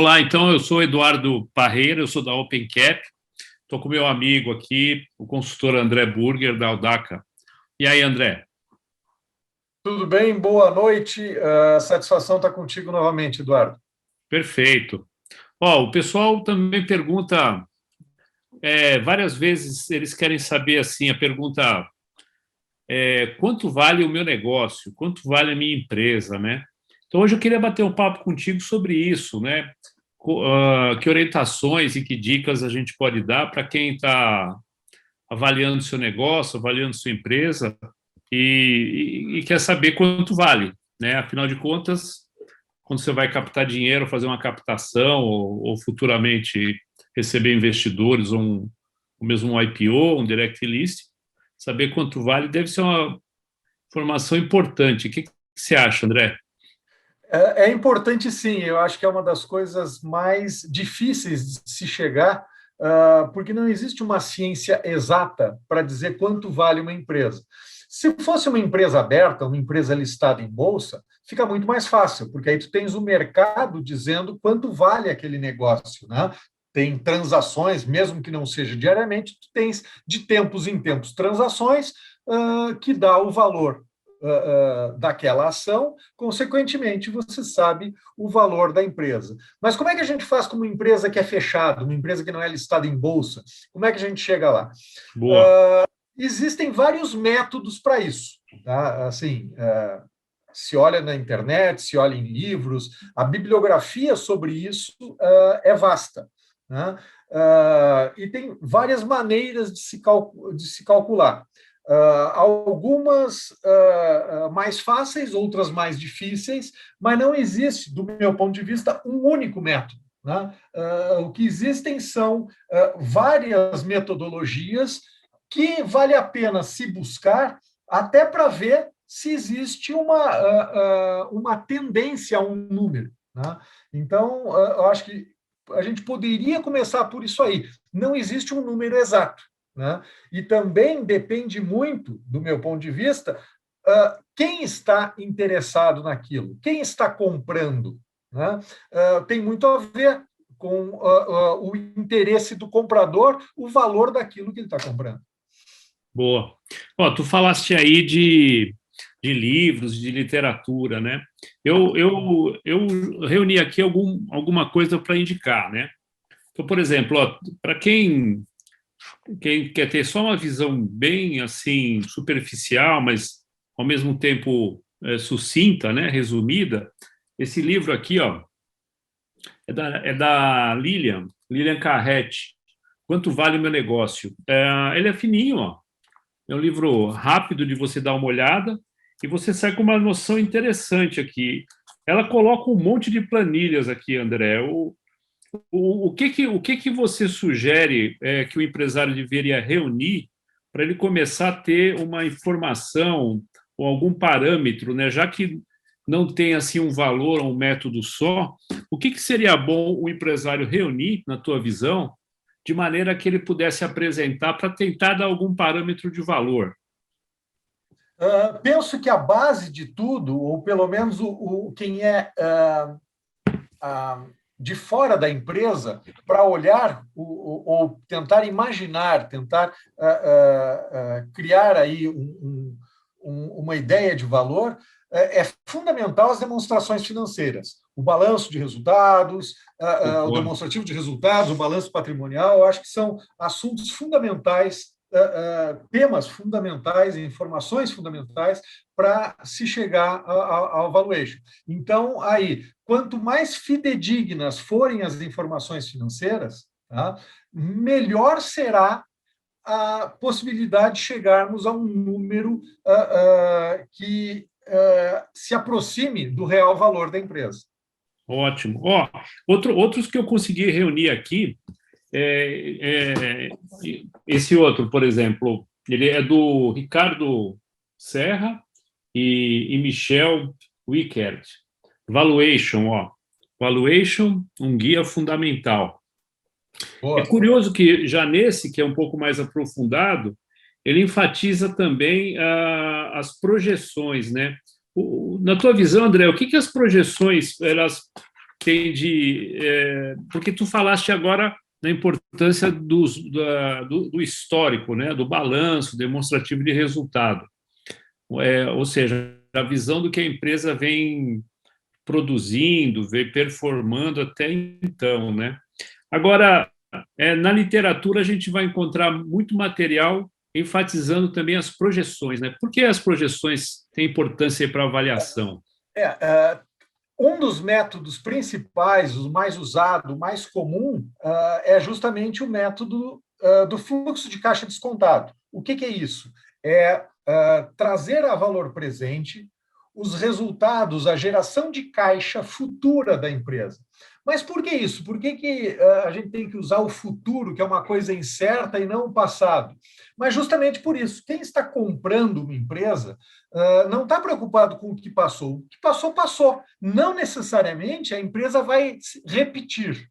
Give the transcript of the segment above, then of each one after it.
Olá, então eu sou Eduardo Parreira, eu sou da OpenCap, estou com meu amigo aqui, o consultor André Burger, da Audaca. E aí, André? Tudo bem? Boa noite. Satisfação estar contigo novamente, Eduardo. Perfeito. Ó, o pessoal também pergunta, várias vezes eles querem saber assim, a pergunta quanto vale o meu negócio? Quanto vale a minha empresa, né? Então hoje eu queria bater um papo contigo sobre isso, né? Que orientações e que dicas a gente pode dar para quem está avaliando seu negócio, avaliando sua empresa e quer saber quanto vale, né? Afinal de contas, quando você vai captar dinheiro, fazer uma captação ou futuramente receber investidores, ou mesmo um IPO, um direct list, saber quanto vale deve ser uma informação importante. O que você acha, André? É importante, sim. Eu acho que é uma das coisas mais difíceis de se chegar, porque não existe uma ciência exata para dizer quanto vale uma empresa. Se fosse uma empresa aberta, uma empresa listada em bolsa, fica muito mais fácil, porque aí tu tens o mercado dizendo quanto vale aquele negócio, né? Tem transações, mesmo que não seja diariamente, tu tens de tempos em tempos transações que dá o valor daquela ação, consequentemente, você sabe o valor da empresa. Mas como é que a gente faz com uma empresa que é fechada, uma empresa que não é listada em bolsa? Como é que a gente chega lá? Boa. Existem vários métodos para isso. Tá? Assim, se olha na internet, se olha em livros, a bibliografia sobre isso é vasta. Né? E tem várias maneiras de se calcular. Algumas mais fáceis, outras mais difíceis, mas não existe, do meu ponto de vista, um único método. Né? O que existem são várias metodologias que vale a pena se buscar até para ver se existe uma tendência a um número. Né? Então, eu acho que a gente poderia começar por isso aí. Não existe um número exato. Né? E também depende muito, do meu ponto de vista, quem está interessado naquilo, quem está comprando. Né? Tem muito a ver com o interesse do comprador, o valor daquilo que ele está comprando. Boa. Ó, tu falaste aí de livros, de literatura, né? Eu reuni aqui alguma coisa para indicar, né? Então, por exemplo, para quem quer ter só uma visão bem assim superficial, mas ao mesmo tempo sucinta, né, resumida, esse livro aqui, ó, é da Lilian Carretti. Quanto vale o meu negócio? Ele é fininho, ó. É um livro rápido de você dar uma olhada e você sai com uma noção interessante aqui. Ela coloca um monte de planilhas aqui, André. O que que você sugere que o empresário deveria reunir para ele começar a ter uma informação ou algum parâmetro, né? Já que não tem assim um valor ou um método só, o que seria bom o empresário reunir, na tua visão, de maneira que ele pudesse apresentar para tentar dar algum parâmetro de valor? Penso que a base de tudo, ou pelo menos quem é de fora da empresa, para olhar ou tentar imaginar, tentar criar aí uma ideia de valor, é fundamental as demonstrações financeiras. O balanço de resultados, o Concordo. demonstrativo de resultados, o balanço patrimonial, eu acho que são assuntos fundamentais, temas fundamentais, informações fundamentais para se chegar ao valuation. Então, aí, quanto mais fidedignas forem as informações financeiras, tá, melhor será a possibilidade de chegarmos a um número que se aproxime do real valor da empresa. Ótimo. Ó, outros que eu consegui reunir aqui, é, é, esse outro, por exemplo, ele é do Ricardo Serra e Michel Wickert. Valuation, ó. Valuation, um guia fundamental. É Boa. curioso que já nesse, que é um pouco mais aprofundado, ele enfatiza também as projeções, né? Na tua visão, André, o que as projeções elas tem porque tu falaste agora da importância do histórico, né, do balanço demonstrativo de resultado, ou seja, a visão do que a empresa vem produzindo, vem performando até então, né? Agora, na literatura a gente vai encontrar muito material enfatizando também as projeções, né? Por que as projeções têm importância para a avaliação? Um dos métodos principais, o mais usado, o mais comum, é justamente o método do fluxo de caixa descontado. O que é isso? É trazer a valor presente os resultados, a geração de caixa futura da empresa. Mas por que isso? Por que a gente tem que usar o futuro, que é uma coisa incerta, e não o passado? Mas justamente por isso. Quem está comprando uma empresa não está preocupado com o que passou. O que passou, passou. Não necessariamente a empresa vai repetir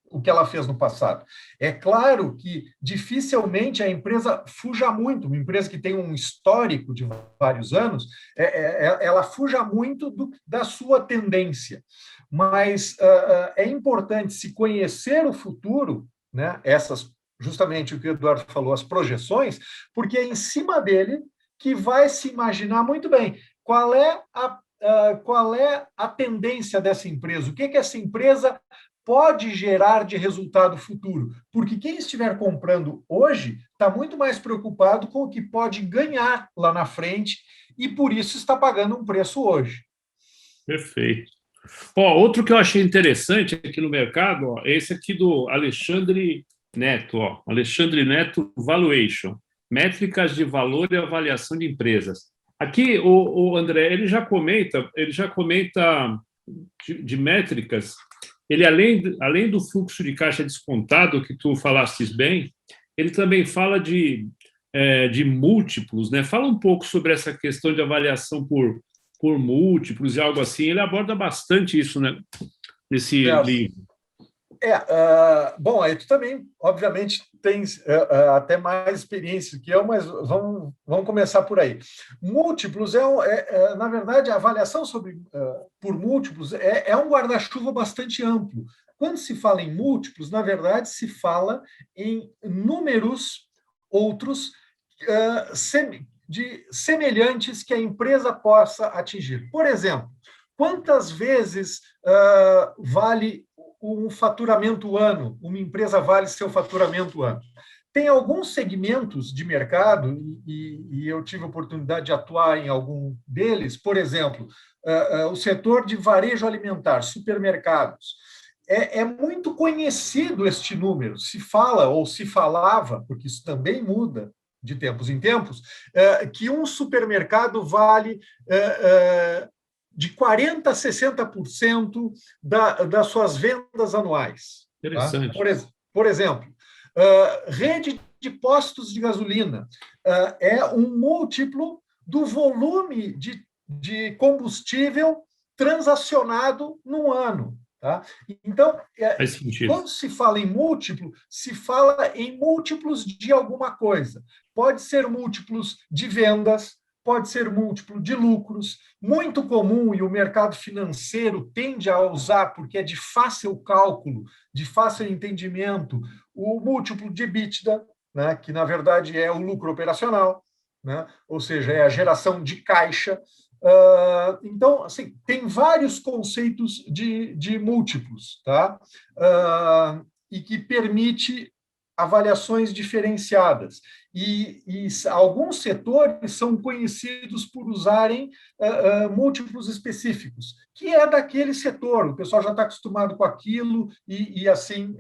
o que ela fez no passado. É claro que dificilmente a empresa fuja muito, uma empresa que tem um histórico de vários anos, ela fuja muito da sua tendência. Mas é importante se conhecer o futuro, né? Justamente o que o Eduardo falou, as projeções, porque é em cima dele que vai se imaginar muito bem qual é a tendência dessa empresa, o que essa empresa pode gerar de resultado futuro. Porque quem estiver comprando hoje está muito mais preocupado com o que pode ganhar lá na frente e, por isso, está pagando um preço hoje. Perfeito. Outro que eu achei interessante aqui no mercado, é esse aqui do Alexandre Neto. Alexandre Neto Valuation, métricas de valor e avaliação de empresas. Aqui, o André, ele já comenta de métricas. Ele, além do fluxo de caixa descontado, que tu falastes bem, ele também fala de múltiplos, né? Fala um pouco sobre essa questão de avaliação por múltiplos e algo assim. Ele aborda bastante isso, né, nesse livro. Bom, aí tu também, obviamente, tens até mais experiência que eu, mas vamos começar por aí. Múltiplos na verdade, a avaliação por múltiplos é um guarda-chuva bastante amplo. Quando se fala em múltiplos, na verdade, se fala em números outros semelhantes que a empresa possa atingir. Por exemplo, quantas vezes vale um faturamento ano, uma empresa vale seu faturamento ano? Tem alguns segmentos de mercado, e eu tive a oportunidade de atuar em algum deles, por exemplo, o setor de varejo alimentar, supermercados. É muito conhecido este número, se fala ou se falava, porque isso também muda de tempos em tempos, que um supermercado vale de 40% a 60% das suas vendas anuais. Interessante. Tá? Por exemplo, rede de postos de gasolina é um múltiplo do volume de combustível transacionado num ano. Tá? Então, quando se fala em múltiplo, se fala em múltiplos de alguma coisa. Pode ser múltiplos de vendas, pode ser múltiplo de lucros, muito comum, e o mercado financeiro tende a usar, porque é de fácil cálculo, de fácil entendimento, o múltiplo de EBITDA, né, que na verdade é o lucro operacional, né, ou seja, é a geração de caixa. Então, assim, tem vários conceitos de múltiplos, tá? E que permite avaliações diferenciadas. E alguns setores são conhecidos por usarem múltiplos específicos, que é daquele setor, o pessoal já está acostumado com aquilo e assim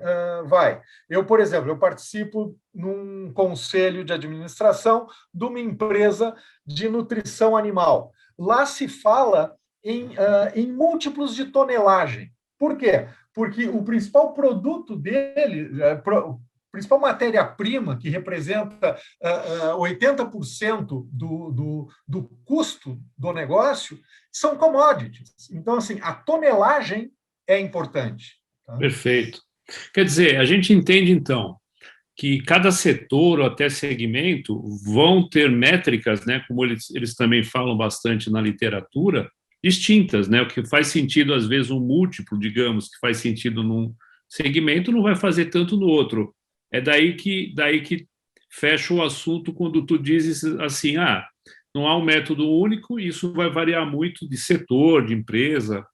vai. Eu, por exemplo, eu participo num conselho de administração de uma empresa de nutrição animal. Lá se fala em múltiplos de tonelagem. Por quê? Porque o principal produto dele, principal matéria-prima, que representa 80% do custo do negócio, são commodities. Então, assim, a tonelagem é importante. Tá? Perfeito. Quer dizer, a gente entende, então, que cada setor ou até segmento vão ter métricas, né, como eles também falam bastante na literatura, distintas, né? O que faz sentido, às vezes, um múltiplo, digamos, que faz sentido num segmento, não vai fazer tanto no outro. É daí que fecha o assunto quando tu dizes assim, não há um método único, isso vai variar muito de setor, de empresa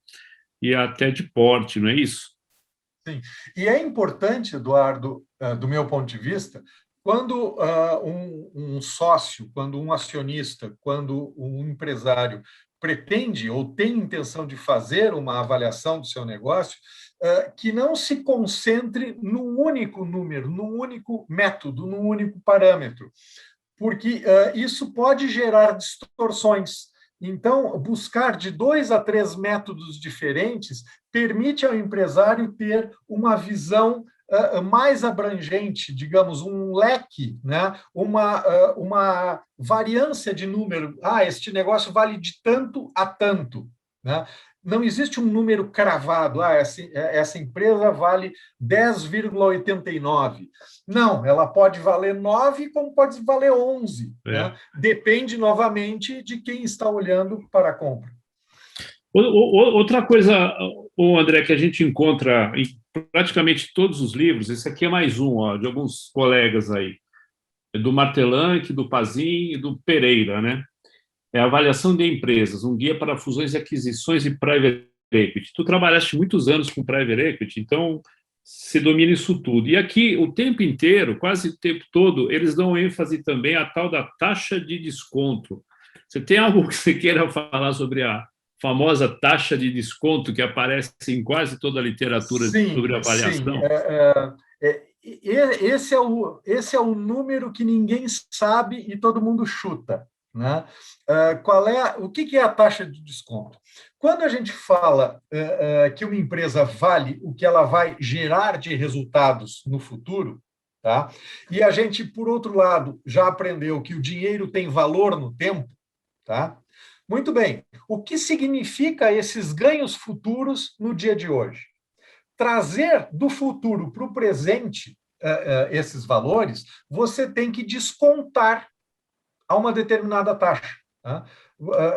e até de porte, não é isso? Sim. E é importante, Eduardo, do meu ponto de vista, quando um sócio, quando um acionista, quando um empresário pretende ou tem intenção de fazer uma avaliação do seu negócio, que não se concentre num único número, num único método, num único parâmetro, porque isso pode gerar distorções. Então, buscar de 2 a 3 métodos diferentes permite ao empresário ter uma visão mais abrangente, digamos, um leque, né? Uma variância de número. Este negócio vale de tanto a tanto, né? Não existe um número cravado. Essa empresa vale 10,89. Não, ela pode valer 9, como pode valer 11. Né? Depende, novamente, de quem está olhando para a compra. Outra coisa, André, que a gente encontra em praticamente todos os livros, esse aqui é mais um, ó, de alguns colegas aí, do Martelanque, do Pazin e do Pereira, né? É a avaliação de empresas, um guia para fusões e aquisições e private equity. Tu trabalhaste muitos anos com private equity, então você domina isso tudo. E aqui, o tempo inteiro, quase o tempo todo, eles dão ênfase também à tal da taxa de desconto. Você tem algo que você queira falar sobre a famosa taxa de desconto que aparece em quase toda a literatura sobre avaliação? Sim. Esse é o número que ninguém sabe e todo mundo chuta. Né? O que é a taxa de desconto? Quando a gente fala que uma empresa vale o que ela vai gerar de resultados no futuro, tá? E a gente, por outro lado, já aprendeu que o dinheiro tem valor no tempo, tá? Muito bem. O que significa esses ganhos futuros no dia de hoje? Trazer do futuro para o presente esses valores, você tem que descontar a uma determinada taxa. Tá?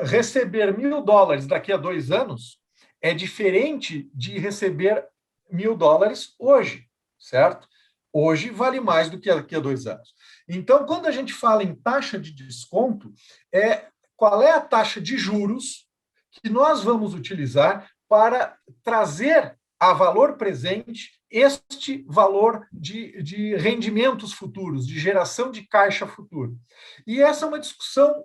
Receber $1.000 daqui a 2 anos é diferente de receber $1.000 hoje, certo? Hoje vale mais do que daqui a 2 anos. Então, quando a gente fala em taxa de desconto, qual é a taxa de juros que nós vamos utilizar para trazer a valor presente este valor de rendimentos futuros, de geração de caixa futuro. E essa é uma discussão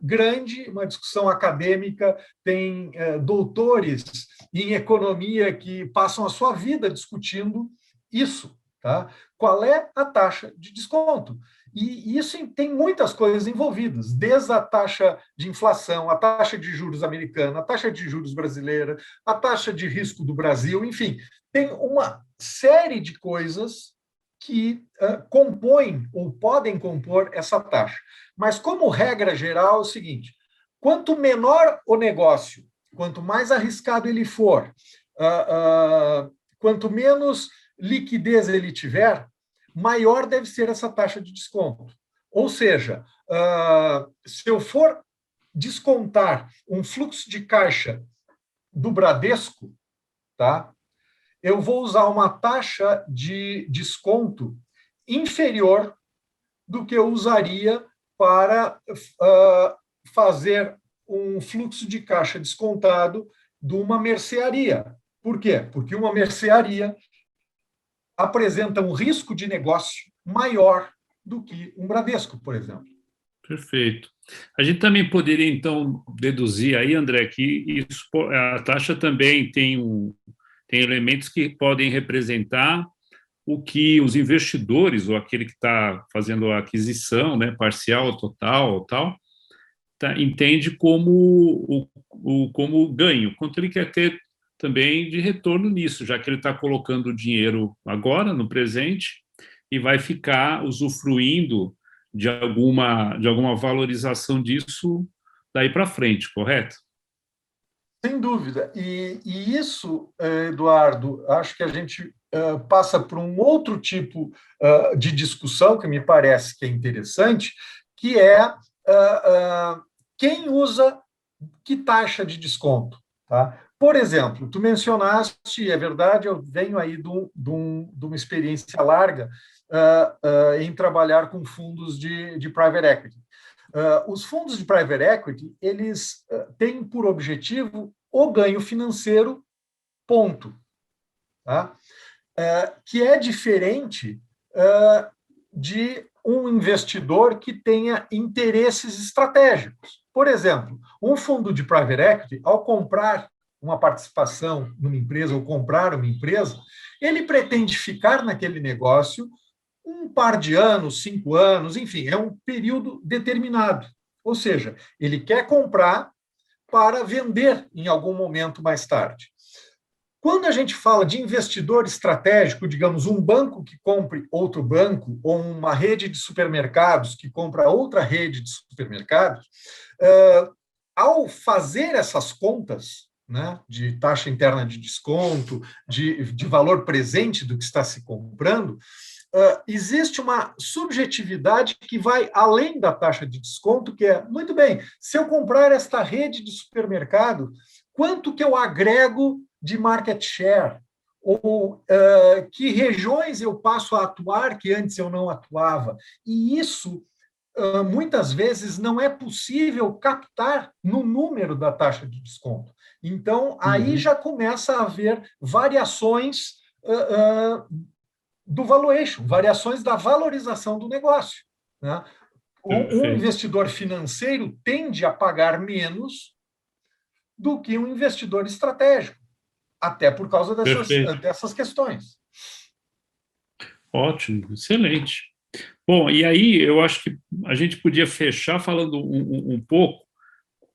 grande, uma discussão acadêmica, tem doutores em economia que passam a sua vida discutindo isso. Tá? Qual é a taxa de desconto? E isso tem muitas coisas envolvidas, desde a taxa de inflação, a taxa de juros americana, a taxa de juros brasileira, a taxa de risco do Brasil, enfim, tem uma série de coisas que compõem ou podem compor essa taxa. Mas, como regra geral, é o seguinte: quanto menor o negócio, quanto mais arriscado ele for, quanto menos liquidez ele tiver, maior deve ser essa taxa de desconto. Ou seja, se eu for descontar um fluxo de caixa do Bradesco, tá? Eu vou usar uma taxa de desconto inferior do que eu usaria para fazer um fluxo de caixa descontado de uma mercearia. Por quê? Porque uma mercearia apresenta um risco de negócio maior do que um Bradesco, por exemplo. Perfeito. A gente também poderia, então, deduzir aí, André, que a taxa também tem elementos que podem representar o que os investidores, ou aquele que está fazendo a aquisição, né, parcial ou total, ou tal, entende como como ganho, quanto ele quer ter também de retorno nisso, já que ele está colocando o dinheiro agora, no presente, e vai ficar usufruindo de alguma valorização disso daí para frente, correto? Sem dúvida. E isso, Eduardo, acho que a gente passa por um outro tipo de discussão que me parece que é interessante, que é quem usa que taxa de desconto? Tá? Por exemplo, tu mencionaste, é verdade, eu venho aí de uma experiência larga em trabalhar com fundos de private equity. Os fundos de private equity, eles têm por objetivo o ganho financeiro, ponto. Tá? Que é diferente de um investidor que tenha interesses estratégicos. Por exemplo, um fundo de private equity, ao comprar uma participação numa empresa ou comprar uma empresa, ele pretende ficar naquele negócio um par de anos, 5 anos, enfim, é um período determinado. Ou seja, ele quer comprar para vender em algum momento mais tarde. Quando a gente fala de investidor estratégico, digamos, um banco que compre outro banco, ou uma rede de supermercados que compra outra rede de supermercados, ao fazer essas contas, né, de taxa interna de desconto, de valor presente do que está se comprando, existe uma subjetividade que vai além da taxa de desconto, que é, muito bem, se eu comprar esta rede de supermercado, quanto que eu agrego de market share? Ou que regiões eu passo a atuar que antes eu não atuava? E isso, muitas vezes, não é possível captar no número da taxa de desconto. Então, aí já começa a haver variações do valuation, variações da valorização do negócio. Né? Um investidor financeiro tende a pagar menos do que um investidor estratégico, até por causa dessas questões. Ótimo, excelente. Bom, e aí eu acho que a gente podia fechar falando um pouco,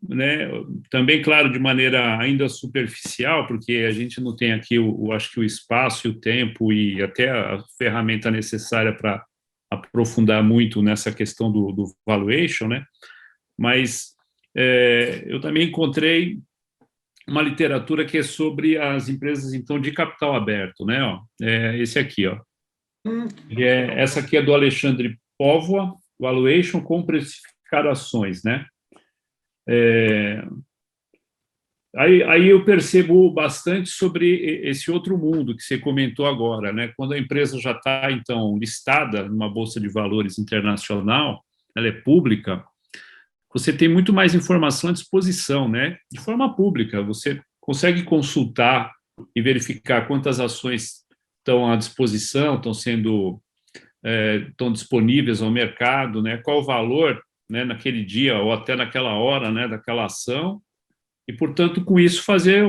né, também, claro, de maneira ainda superficial, porque a gente não tem aqui, acho que o espaço e o tempo e até a ferramenta necessária para aprofundar muito nessa questão do valuation, né? Mas eu também encontrei uma literatura que é sobre as empresas, então, de capital aberto, né? Ó, esse aqui, ó. Essa aqui é do Alexandre Póvoa, Valuation com precificar ações, né? Aí eu percebo bastante sobre esse outro mundo que você comentou agora, né? Quando a empresa já está, então, listada numa bolsa de valores internacional, ela é pública, você tem muito mais informação à disposição, né? De forma pública, você consegue consultar e verificar quantas ações estão à disposição, estão disponíveis ao mercado, né? Qual o valor, né, naquele dia ou até naquela hora, né, daquela ação, e, portanto, com isso fazer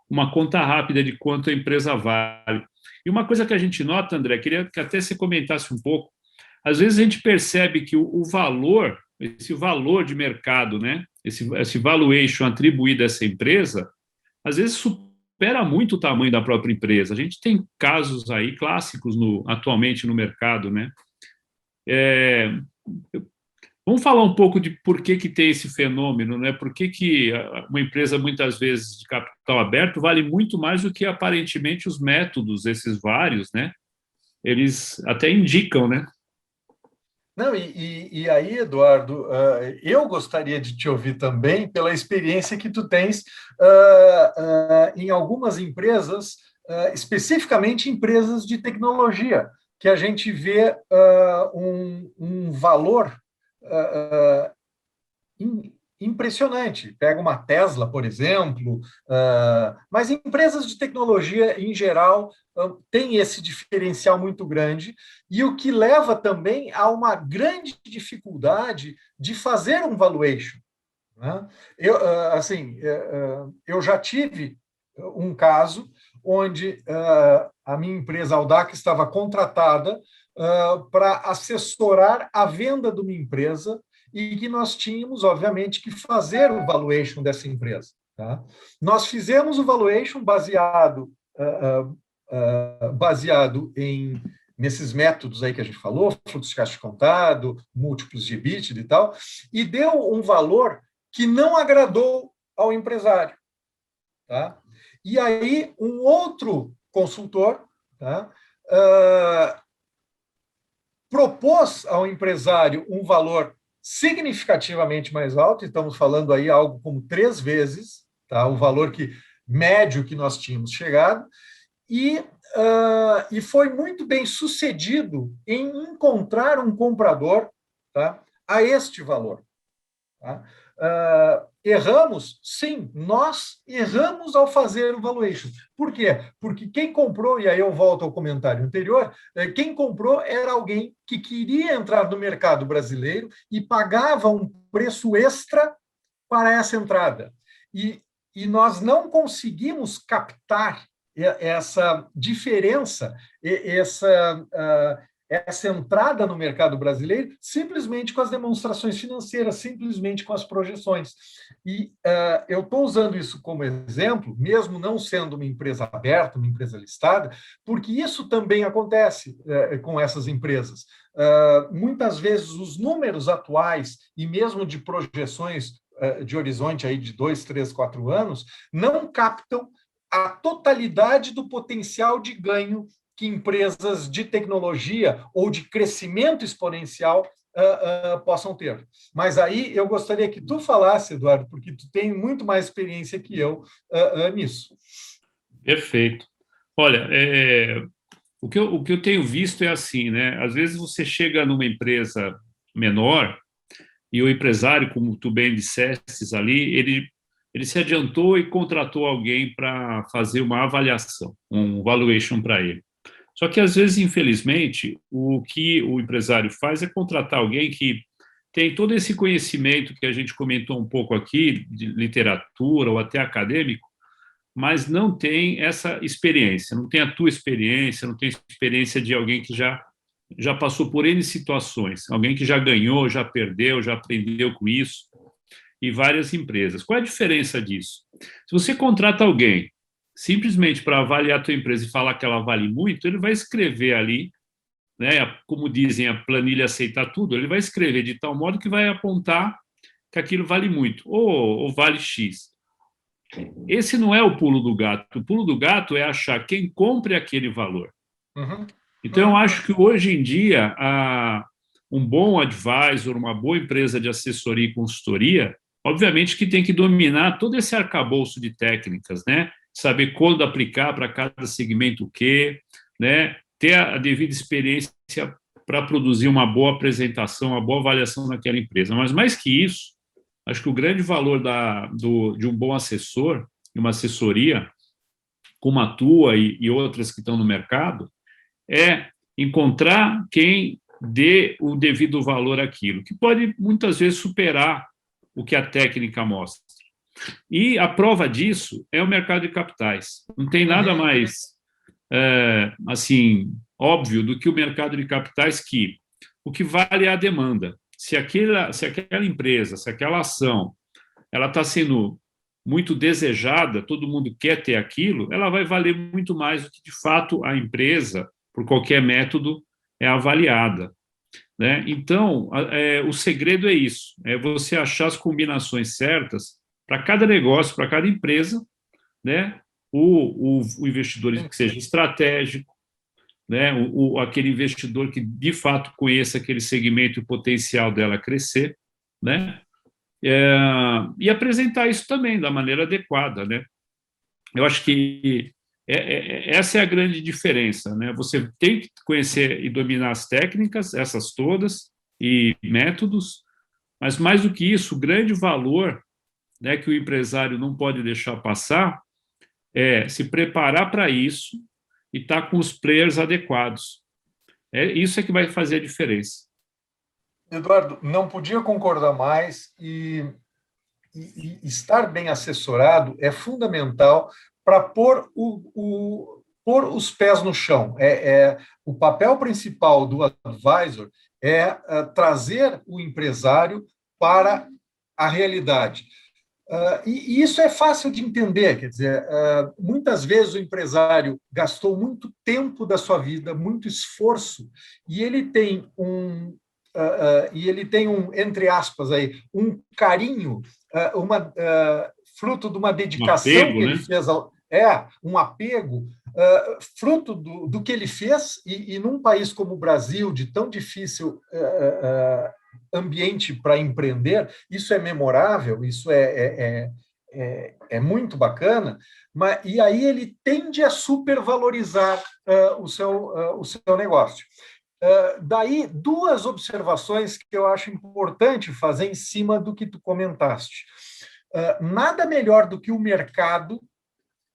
uma conta rápida de quanto a empresa vale. E uma coisa que a gente nota, André, queria que até você comentasse um pouco, às vezes a gente percebe que o valor, esse valor de mercado, né, esse valuation atribuído a essa empresa, às vezes supera muito o tamanho da própria empresa. A gente tem casos aí clássicos atualmente no mercado, né? Vamos falar um pouco de por que tem esse fenômeno, né? Por que uma empresa, muitas vezes, de capital aberto vale muito mais do que, aparentemente, os métodos, esses vários, né? Eles até indicam, né? Não, e aí, Eduardo, eu gostaria de te ouvir também pela experiência que tu tens em algumas empresas, especificamente empresas de tecnologia, que a gente vê um valor impressionante. Pega uma Tesla, por exemplo, mas empresas de tecnologia, em geral, têm esse diferencial muito grande, e o que leva também a uma grande dificuldade de fazer um valuation. Né? Eu já tive um caso onde a minha empresa Audac estava contratada para assessorar a venda de uma empresa e que nós tínhamos, obviamente, que fazer o valuation dessa empresa. Tá? Nós fizemos o valuation baseado nesses métodos aí que a gente falou, fluxo de caixa contado, múltiplos de EBITDA e tal, e deu um valor que não agradou ao empresário. Tá? E aí, um outro consultor, tá, propôs ao empresário um valor significativamente mais alto, estamos falando aí algo como 3 vezes, tá, o valor médio que nós tínhamos chegado, e foi muito bem sucedido em encontrar um comprador, tá, a este valor. Tá? Erramos? Sim, nós erramos ao fazer o valuation. Por quê? Porque quem comprou, e aí eu volto ao comentário anterior, quem comprou era alguém que queria entrar no mercado brasileiro e pagava um preço extra para essa entrada. E nós não conseguimos captar essa diferença, essa entrada no mercado brasileiro simplesmente com as demonstrações financeiras, simplesmente com as projeções. E eu estou usando isso como exemplo, mesmo não sendo uma empresa aberta, uma empresa listada, porque isso também acontece com essas empresas. Muitas vezes os números atuais e mesmo de projeções de horizonte aí de 2, 3, 4 anos não captam a totalidade do potencial de ganho que empresas de tecnologia ou de crescimento exponencial possam ter. Mas aí eu gostaria que tu falasse, Eduardo, porque tu tem muito mais experiência que eu nisso. Perfeito. Olha, o que eu tenho visto é assim, né? Às vezes você chega numa empresa menor e o empresário, como tu bem disseste ali, ele se adiantou e contratou alguém para fazer uma avaliação, um valuation para ele. Só que, às vezes, infelizmente, o que o empresário faz é contratar alguém que tem todo esse conhecimento que a gente comentou um pouco aqui, de literatura ou até acadêmico, mas não tem essa experiência, não tem a tua experiência, não tem a experiência de alguém que já passou por N situações, alguém que já ganhou, já perdeu, já aprendeu com isso, e várias empresas. Qual é a diferença disso? Se você contrata alguém simplesmente para avaliar a tua empresa e falar que ela vale muito, ele vai escrever ali, né, como dizem, a planilha aceita tudo, ele vai escrever de tal modo que vai apontar que aquilo vale muito, ou vale X. Esse não é o pulo do gato. O pulo do gato é achar quem compre aquele valor. Uhum. Então, eu acho que hoje em dia, um bom advisor, uma boa empresa de assessoria e consultoria, obviamente que tem que dominar todo esse arcabouço de técnicas, né? Saber quando aplicar para cada segmento o quê, né? Ter a devida experiência para produzir uma boa apresentação, uma boa avaliação daquela empresa. Mas, mais que isso, acho que o grande valor de um bom assessor, uma assessoria, como a tua e outras que estão no mercado, é encontrar quem dê o devido valor àquilo, que pode, muitas vezes, superar o que a técnica mostra. E a prova disso é o mercado de capitais. Não tem nada mais, assim, óbvio do que o mercado de capitais, que o que vale é a demanda. Se aquela empresa, se aquela ação, ela está sendo muito desejada, todo mundo quer ter aquilo, ela vai valer muito mais do que, de fato, a empresa, por qualquer método, é avaliada. Né? Então, o segredo é isso, é você achar as combinações certas para cada negócio, para cada empresa, né? O investidor que seja estratégico, né? Aquele investidor que, de fato, conheça aquele segmento e o potencial dela crescer, né? E apresentar isso também da maneira adequada, né? Eu acho que essa é a grande diferença, né? Você tem que conhecer e dominar as técnicas, essas todas, e métodos, mas mais do que isso, o grande valor, né, que o empresário não pode deixar passar é se preparar para isso e estar com os players adequados. Isso é que vai fazer a diferença. Eduardo, não podia concordar mais, e estar bem assessorado é fundamental para pôr os pés no chão. O papel principal do advisor é trazer o empresário para a realidade. E isso é fácil de entender, quer dizer, muitas vezes o empresário gastou muito tempo da sua vida, muito esforço, e ele tem entre aspas, aí, um carinho, fruto de uma dedicação apego, que ele né? fez, um apego, fruto do que ele fez, e num país como o Brasil, de tão difícil ambiente para empreender, isso é memorável, isso é muito bacana, e aí ele tende a supervalorizar o seu negócio. Daí, duas observações que eu acho importante fazer em cima do que tu comentaste. Nada melhor do que o mercado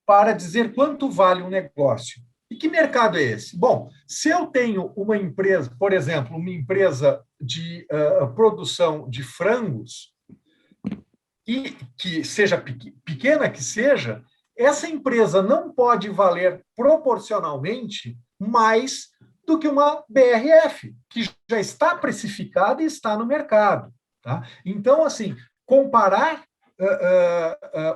para dizer quanto vale um negócio. E que mercado é esse? Bom, se eu tenho uma empresa, por exemplo, uma empresa de produção de frangos, e que seja pequena que seja, essa empresa não pode valer proporcionalmente mais do que uma BRF, que já está precificada e está no mercado. Tá? Então, assim, comparar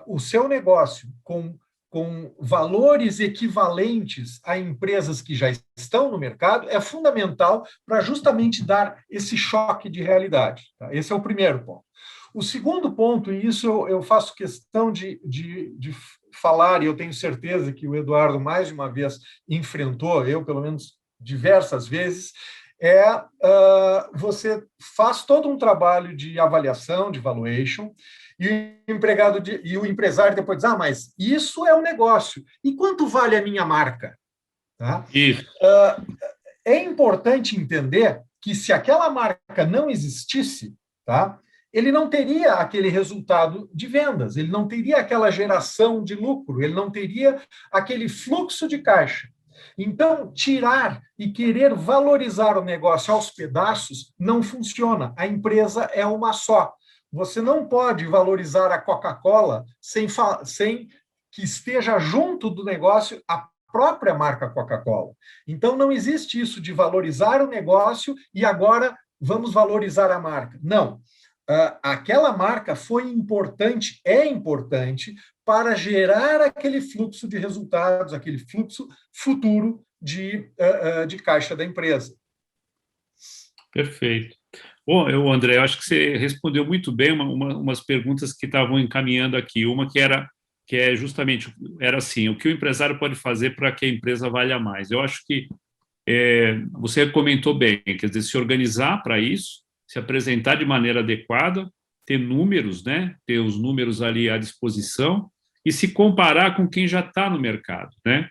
o seu negócio com valores equivalentes a empresas que já estão no mercado é fundamental para justamente dar esse choque de realidade. Tá? Esse é o primeiro ponto. O segundo ponto, e isso eu faço questão de falar, e eu tenho certeza que o Eduardo mais de uma vez enfrentou, eu pelo menos diversas vezes, você faz todo um trabalho de avaliação, de valuation, e o empresário depois diz, mas isso é um negócio. E quanto vale a minha marca? Tá? É importante entender que se aquela marca não existisse, tá? Ele não teria aquele resultado de vendas, ele não teria aquela geração de lucro, ele não teria aquele fluxo de caixa. Então, tirar e querer valorizar o negócio aos pedaços não funciona. A empresa é uma só. Você não pode valorizar a Coca-Cola sem que esteja junto do negócio a própria marca Coca-Cola. Então, não existe isso de valorizar o negócio e agora vamos valorizar a marca. Não. Aquela marca foi importante, é importante, para gerar aquele fluxo de resultados, aquele fluxo futuro de caixa da empresa. Perfeito. Bom, André, eu acho que você respondeu muito bem umas perguntas que estavam encaminhando aqui. Uma que é justamente, era assim, o que o empresário pode fazer para que a empresa valha mais? Eu acho que você comentou bem, quer dizer, se organizar para isso, se apresentar de maneira adequada, ter números, né? Ter os números ali à disposição e se comparar com quem já está no mercado, né?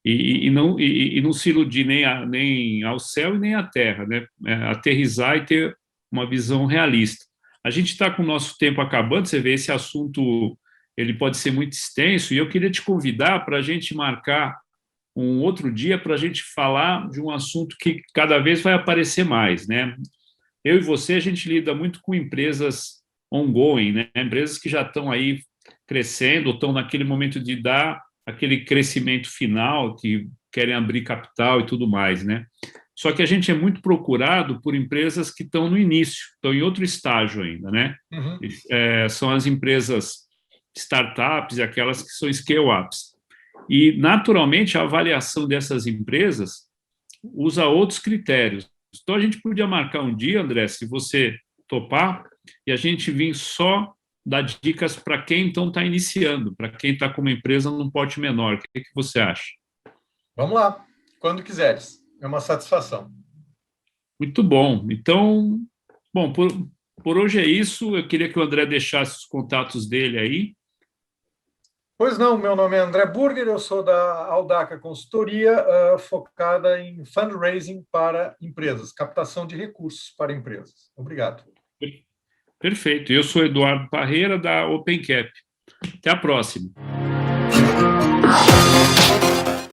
E não se iludir nem ao céu e nem à terra, né? Aterrissar e ter uma visão realista. A gente está com o nosso tempo acabando, você vê, esse assunto ele pode ser muito extenso, e eu queria te convidar para a gente marcar um outro dia para a gente falar de um assunto que cada vez vai aparecer mais, né? Eu e você, a gente lida muito com empresas ongoing, né? Empresas que já estão aí crescendo, estão naquele momento de dar aquele crescimento final, que querem abrir capital e tudo mais, né? Só que a gente é muito procurado por empresas que estão no início, estão em outro estágio ainda, né? Uhum. São as empresas startups e aquelas que são scale-ups. E, naturalmente, a avaliação dessas empresas usa outros critérios. Então, a gente podia marcar um dia, André, se você topar, e a gente vir só dar dicas para quem, então, está iniciando, para quem está com uma empresa num porte menor. O que você acha? Vamos lá, quando quiseres. É uma satisfação. Muito bom. Então, bom, por hoje é isso. Eu queria que o André deixasse os contatos dele aí. Pois não, meu nome é André Burger, eu sou da Aldaca Consultoria, focada em fundraising para empresas, captação de recursos para empresas. Obrigado. Perfeito. Eu sou Eduardo Parreira, da OpenCap. Até a próxima.